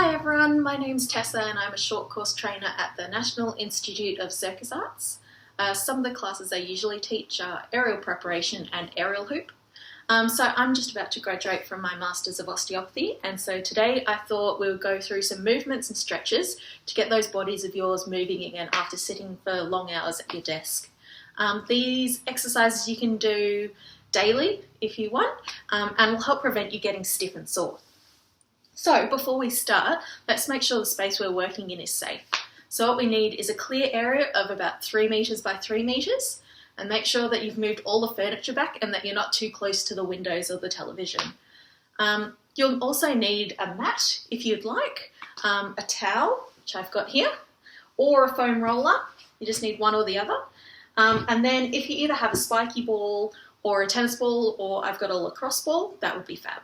Hi everyone, my name's Tessa and I'm a short course trainer at the National Institute of Circus Arts. Some of the classes I usually teach are aerial preparation and aerial hoop. So I'm just about to graduate from my Masters of Osteopathy, and so today I thought we would go through some movements and stretches to get those bodies of yours moving again after sitting for long hours at your desk. These exercises you can do daily if you want, and will help prevent you getting stiff and sore. So before we start, let's make sure the space we're working in is safe. So what we need is a clear area of about 3 metres by 3 metres, and make sure that you've moved all the furniture back and that you're not too close to the windows or the television. You'll also need a mat if you'd like, a towel, which I've got here, or a foam roller. You just need one or the other. And then if you either have a spiky ball or a tennis ball, or I've got a lacrosse ball, that would be fab.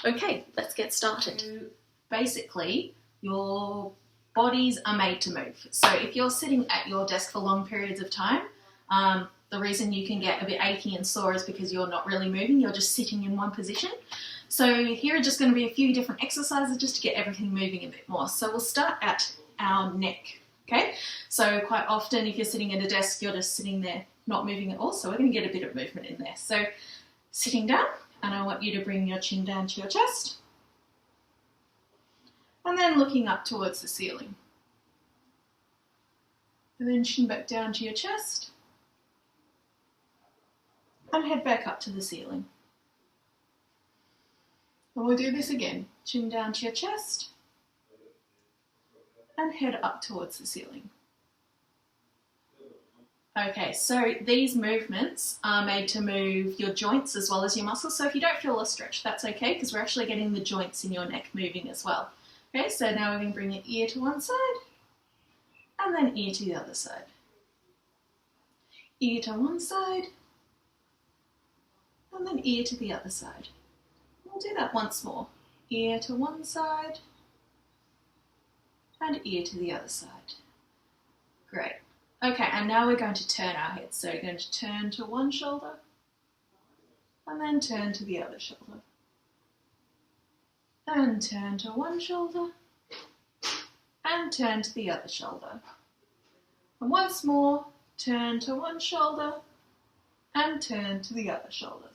Okay, let's get started. So basically, your bodies are made to move. So if you're sitting at your desk for long periods of time, the reason you can get a bit achy and sore is because you're not really moving, you're just sitting in one position. So here are just going to be a few different exercises just to get everything moving a bit more. So we'll start at our neck, okay? So quite often if you're sitting at a desk, you're just sitting there not moving at all, so we're going to get a bit of movement in there. So sitting down, and I want you to bring your chin down to your chest, and then looking up towards the ceiling. And then chin back down to your chest, and head back up to the ceiling. And we'll do this again. Chin down to your chest, and head up towards the ceiling. Okay, so these movements are made to move your joints as well as your muscles. So if you don't feel a stretch, that's okay, because we're actually getting the joints in your neck moving as well. Okay, so now we're going to bring your ear to one side, and then ear to the other side. Ear to one side, and then ear to the other side. We'll do that once more. Ear to one side, and ear to the other side. Great. Okay, and now we're going to turn our heads. So we're going to turn to one shoulder, and then turn to the other shoulder. And turn to one shoulder, and turn to the other shoulder. And once more, turn to one shoulder, and turn to the other shoulder.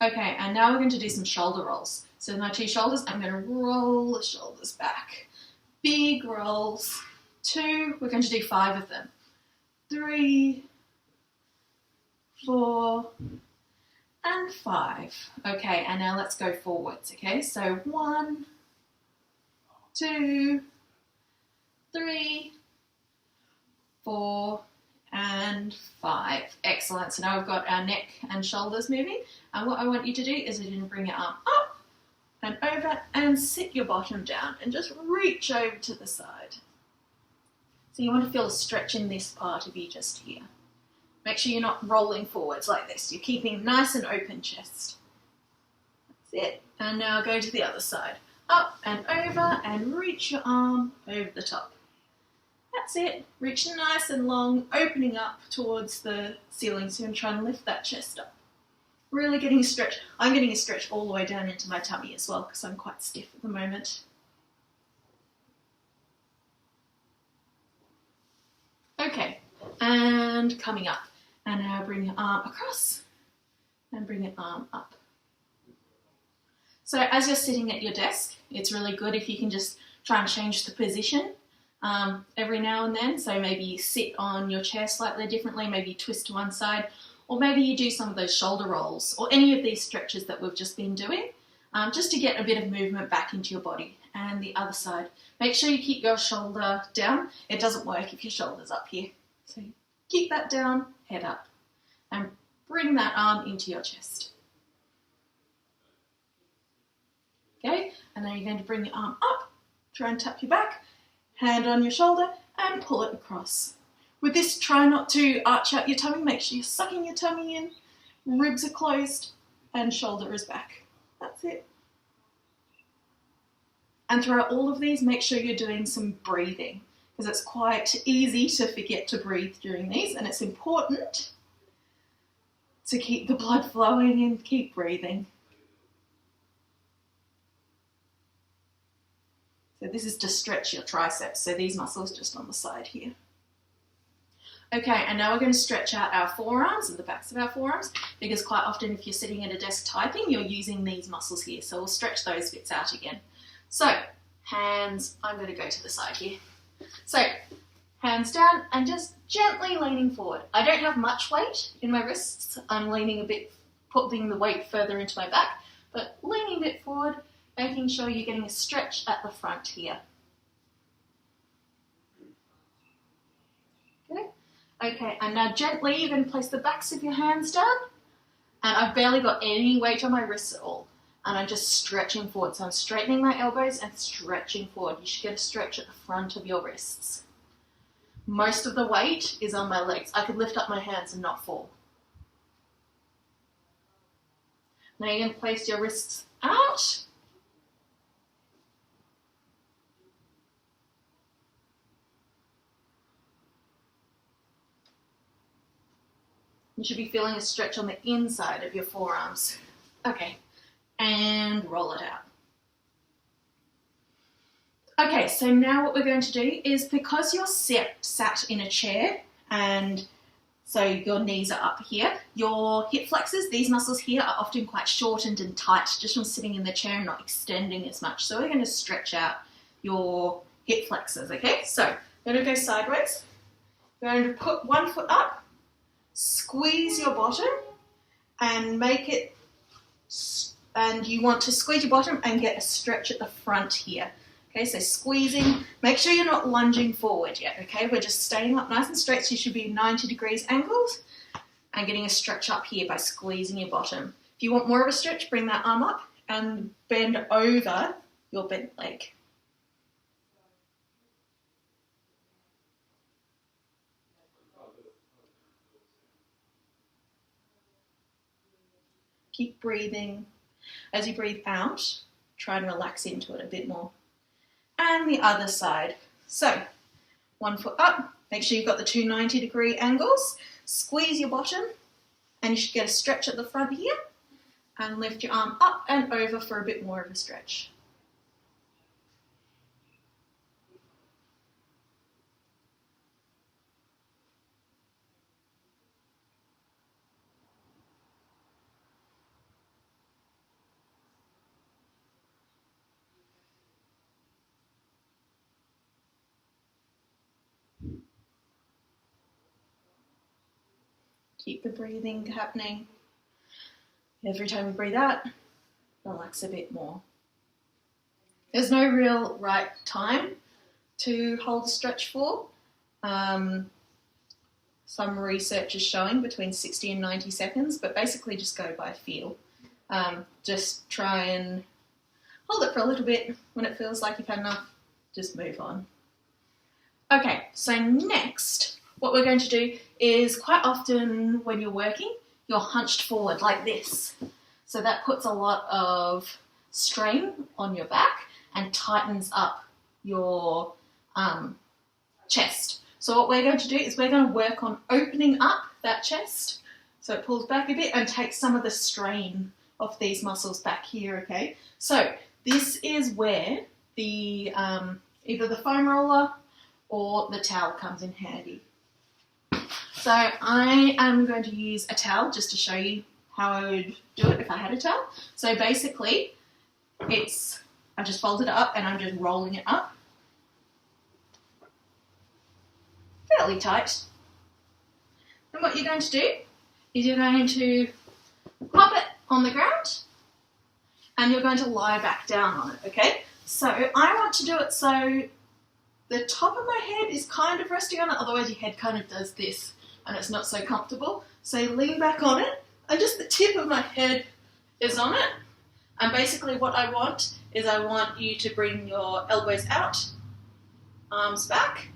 Okay, and now we're going to do some shoulder rolls. So my 2 shoulders, I'm going to roll the shoulders back. Big rolls. 2, we're going to do 5 of them. 3, 4, and 5. Okay, and now let's go forwards, okay? So 1, 2, 3, 4, and 5. Excellent. So now we've got our neck and shoulders moving. And what I want you to do is you're going to bring your arm up and over and sit your bottom down and just reach over to the side. So you want to feel a stretch in this part of you just here. Make sure you're not rolling forwards like this. You're keeping nice and open chest. That's it. And now go to the other side. Up and over and reach your arm over the top. That's it. Reach nice and long, opening up towards the ceiling. So you're going to try and lift that chest up. Really getting a stretch. I'm getting a stretch all the way down into my tummy as well because I'm quite stiff at the moment. Okay, and coming up. And now bring your arm across and bring your arm up. So as you're sitting at your desk, it's really good if you can just try and change the position every now and then. So maybe you sit on your chair slightly differently, maybe you twist to one side, or maybe you do some of those shoulder rolls or any of these stretches that we've just been doing, just to get a bit of movement back into your body. And the other side. Make sure you keep your shoulder down. It doesn't work if your shoulder's up here. So keep that down, head up, and bring that arm into your chest. Okay, and then you're going to bring your arm up, try and tap your back, hand on your shoulder, and pull it across. With this, try not to arch out your tummy. Make sure you're sucking your tummy in, ribs are closed, and shoulder is back. That's it. And throughout all of these, make sure you're doing some breathing, because it's quite easy to forget to breathe during these, and it's important to keep the blood flowing and keep breathing. So this is to stretch your triceps, so these muscles just on the side here. Okay, and now we're going to stretch out our forearms and the backs of our forearms, because quite often if you're sitting at a desk typing, you're using these muscles here. So we'll stretch those bits out again. So hands, I'm going to go to the side here. So hands down and just gently leaning forward. I don't have much weight in my wrists. I'm leaning a bit, putting the weight further into my back, but leaning a bit forward, making sure you're getting a stretch at the front here. Okay, and now gently you're going to place the backs of your hands down, and I've barely got any weight on my wrists at all, and I'm just stretching forward. So I'm straightening my elbows and stretching forward. You should get a stretch at the front of your wrists. Most of the weight is on my legs. I could lift up my hands and not fall. Now you're going to place your wrists out. You should be feeling a stretch on the inside of your forearms. Okay, and roll it out. Okay, so now what we're going to do is, because you're sat in a chair and so your knees are up here, your hip flexors, these muscles here, are often quite shortened and tight just from sitting in the chair and not extending as much. So we're going to stretch out your hip flexors, okay? So we're going to go sideways. We're going to put one foot up, squeeze your bottom and make it, and you want to squeeze your bottom and get a stretch at the front here. Okay, so squeezing, make sure you're not lunging forward yet, okay? We're just staying up nice and straight, so you should be 90 degrees angled and getting a stretch up here by squeezing your bottom. If you want more of a stretch, bring that arm up and bend over your bent leg. Keep breathing. As you breathe out, try and relax into it a bit more. And the other side. So, one foot up, make sure you've got the two 90-degree angles, squeeze your bottom, and you should get a stretch at the front here, and lift your arm up and over for a bit more of a stretch. Keep the breathing happening. Every time you breathe out, relax a bit more. There's no real right time to hold a stretch for. Some research is showing between 60 and 90 seconds, but basically just go by feel. Just try and hold it for a little bit. When it feels like you've had enough, just move on. Okay, so next, what we're going to do is, quite often when you're working, you're hunched forward like this. So that puts a lot of strain on your back and tightens up your chest. So what we're going to do is we're going to work on opening up that chest so it pulls back a bit and takes some of the strain off these muscles back here, okay? So this is where the either the foam roller or the towel comes in handy. So I am going to use a towel just to show you how I would do it if I had a towel. So basically, I just fold it up and I'm just rolling it up. Fairly tight. And what you're going to do is you're going to pop it on the ground and you're going to lie back down on it, okay? So I want to do it so the top of my head is kind of resting on it, otherwise your head kind of does this and it's not so comfortable. So you lean back on it and just the tip of my head is on it. And basically what I want is I want you to bring your elbows out, arms back,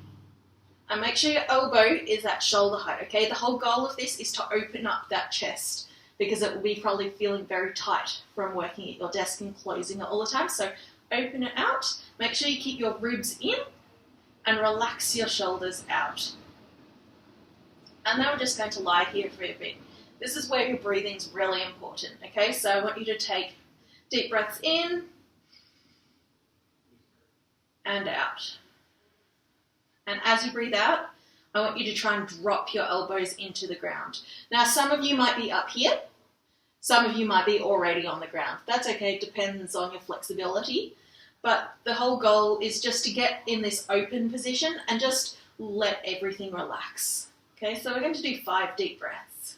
and make sure your elbow is at shoulder height, okay? The whole goal of this is to open up that chest because it will be probably feeling very tight from working at your desk and closing it all the time. So open it out, make sure you keep your ribs in and relax your shoulders out. And then we're just going to lie here for a bit. This is where your breathing is really important, okay? So I want you to take deep breaths in and out. And as you breathe out, I want you to try and drop your elbows into the ground. Now, some of you might be up here. Some of you might be already on the ground. That's okay, it depends on your flexibility. But the whole goal is just to get in this open position and just let everything relax. Okay, so we're going to do 5 deep breaths.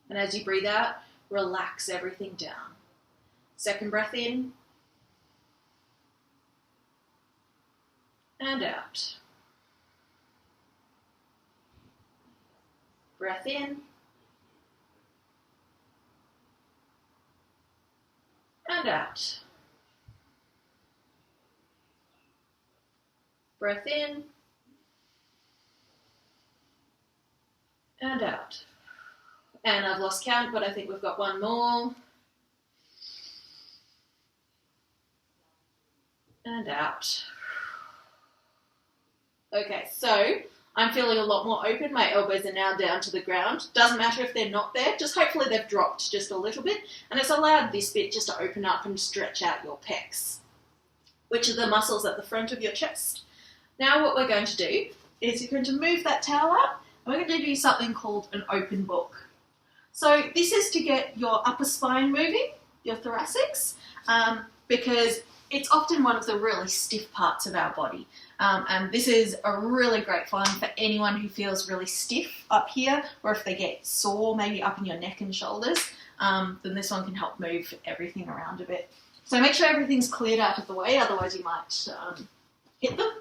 And as you breathe out, relax everything down. Second breath in and out. Breath in and out. Breath in and out. And I've lost count, but I think we've got one more. And out. Okay, so I'm feeling a lot more open. My elbows are now down to the ground. Doesn't matter if they're not there, just hopefully they've dropped just a little bit, and it's allowed this bit just to open up and stretch out your pecs, which are the muscles at the front of your chest. Now what we're going to do is you're going to move that towel out, and we're going to do something called an open book. So this is to get your upper spine moving, your thoracics, because it's often one of the really stiff parts of our body. And this is a really great one for anyone who feels really stiff up here, or if they get sore, maybe up in your neck and shoulders, then this one can help move everything around a bit. So make sure everything's cleared out of the way, otherwise you might hit them.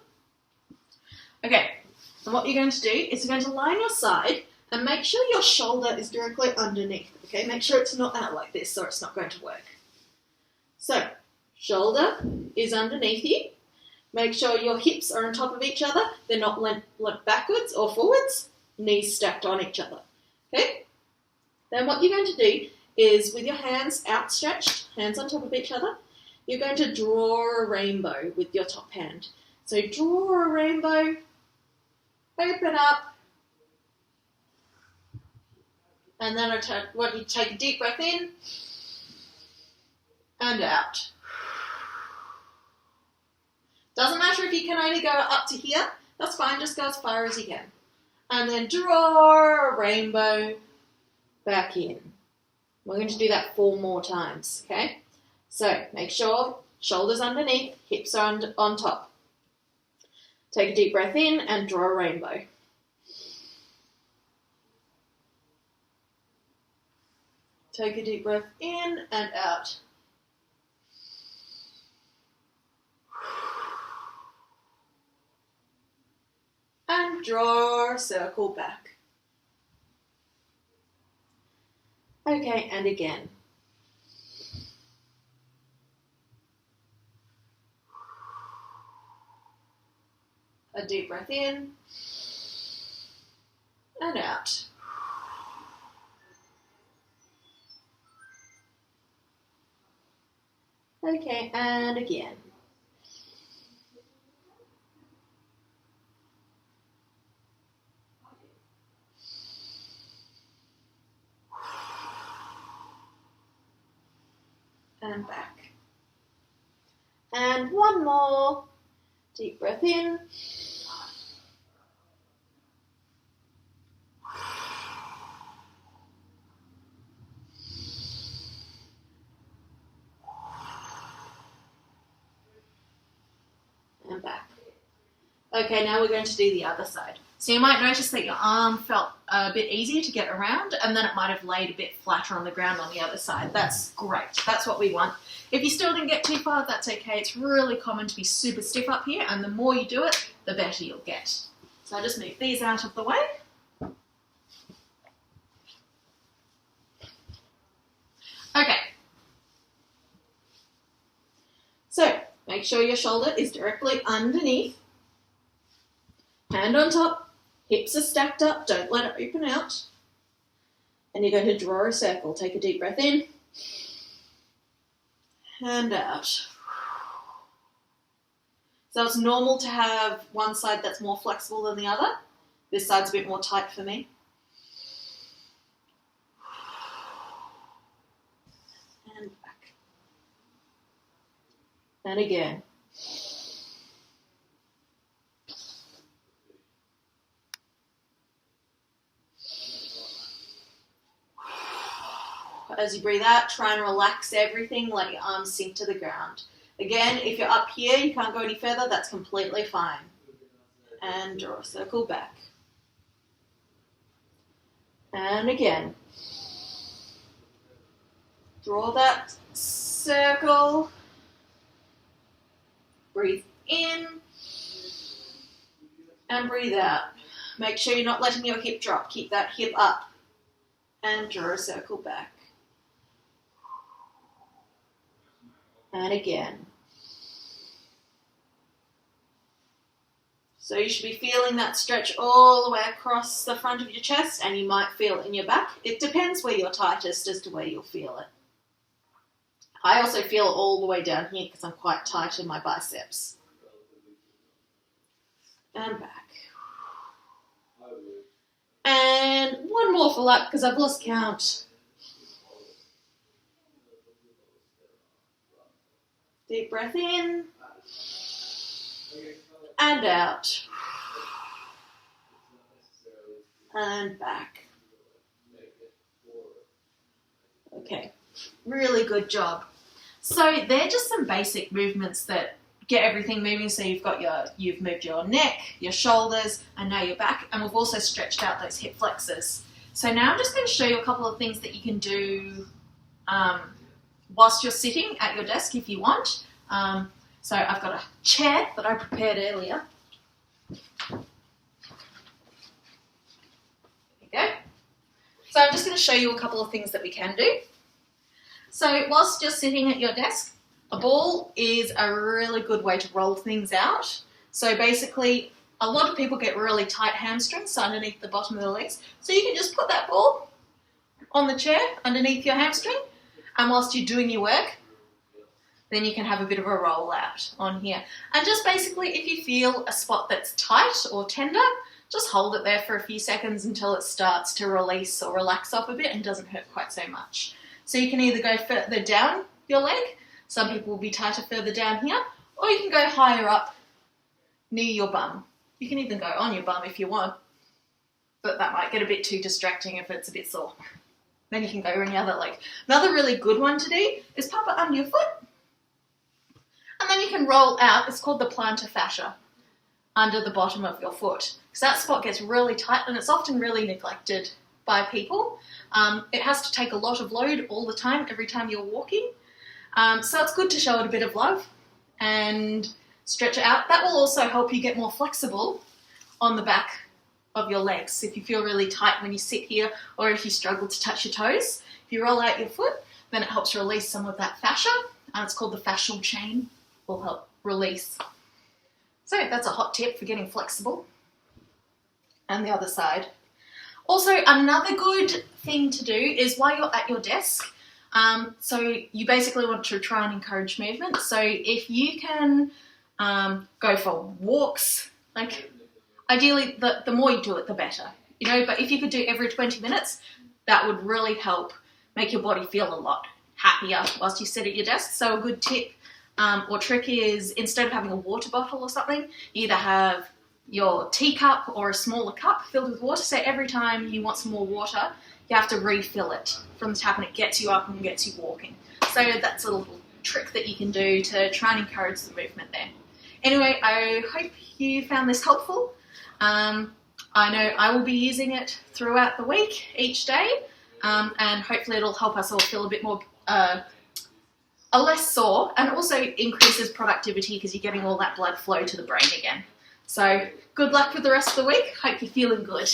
Okay, so what you're going to do is you're going to lie on your side and make sure your shoulder is directly underneath, okay? Make sure it's not out like this or it's not going to work. So, shoulder is underneath you. Make sure your hips are on top of each other. They're not lent backwards or forwards. Knees stacked on each other. Okay? Then what you're going to do is with your hands outstretched, hands on top of each other, you're going to draw a rainbow with your top hand. So draw a rainbow, open up, and then I want you to take a deep breath in and out. Doesn't matter if you can only go up to here, that's fine, just go as far as you can. And then draw a rainbow back in. We're going to do that 4 more times, okay? So make sure shoulders underneath, hips are on top. Take a deep breath in and draw a rainbow. Take a deep breath in and out. And draw a circle back. Okay, and again. A deep breath in and out. Okay, and again. And back. And one more. Deep breath in. And back. Okay, now we're going to do the other side. So you might notice that your arm felt a bit easier to get around, and then it might have laid a bit flatter on the ground on the other side. That's great. That's what we want. If you still didn't get too far, that's okay. It's really common to be super stiff up here, and the more you do it, the better you'll get. So I'll just move these out of the way. Okay. So make sure your shoulder is directly underneath. Hand on top, hips are stacked up, don't let it open out. And you're going to draw a circle. Take a deep breath in and out. So it's normal to have one side that's more flexible than the other. This side's a bit more tight for me. And again. As you breathe out, try and relax everything, let your arms sink to the ground. Again, if you're up here, you can't go any further, that's completely fine. And draw a circle back. And again. Draw that circle. Breathe in. And breathe out. Make sure you're not letting your hip drop. Keep that hip up. And draw a circle back. And again. So you should be feeling that stretch all the way across the front of your chest, and you might feel it in your back. It depends where you're tightest as to where you'll feel it. I also feel it all the way down here because I'm quite tight in my biceps. And back. And one more for luck because I've lost count. Deep breath in. And out. And back. Okay, really good job. So they're just some basic movements that get everything moving. So you've moved your neck, your shoulders, and now your back, and we've also stretched out those hip flexors. So now I'm just going to show you a couple of things that you can do whilst you're sitting at your desk if you want. So I've got a chair that I prepared earlier. There you go. So I'm just going to show you a couple of things that we can do. So whilst you're sitting at your desk, a ball is a really good way to roll things out. So basically, a lot of people get really tight hamstrings underneath the bottom of their legs. So you can just put that ball on the chair underneath your hamstring, and whilst you're doing your work, then you can have a bit of a roll out on here. And just basically, if you feel a spot that's tight or tender, just hold it there for a few seconds until it starts to release or relax off a bit and doesn't hurt quite so much. So you can either go further down your leg, some people will be tighter further down here, or you can go higher up near your bum. You can even go on your bum if you want, but that might get a bit too distracting if it's a bit sore. Then you can go on your other leg. Another really good one to do is pop it under your foot, and then you can roll out. It's called the plantar fascia under the bottom of your foot, because that spot gets really tight and it's often really neglected by people. It has to take a lot of load all the time, every time you're walking. So it's good to show it a bit of love and stretch it out. That will also help you get more flexible on the back of your legs. If you feel really tight when you sit here, or if you struggle to touch your toes, if you roll out your foot, then it helps release some of that fascia. It's called the fascial chain, will help release. So that's a hot tip for getting flexible. And the other side. Also, another good thing to do is while you're at your desk, so you basically want to try and encourage movement. So if you can go for walks, like ideally the more you do it, the better, you know, but if you could do every 20 minutes, that would really help make your body feel a lot happier whilst you sit at your desk. So a good tip or trick is, instead of having a water bottle or something, you either have your teacup or a smaller cup filled with water. So every time you want some more water, you have to refill it from the tap, and it gets you up and gets you walking. So that's a little trick that you can do to try and encourage the movement there. Anyway, I hope you found this helpful. I know I will be using it throughout the week, each day, and hopefully it'll help us all feel a bit more, less sore, and also increases productivity because you're getting all that blood flow to the brain again. So good luck with the rest of the week. Hope you're feeling good.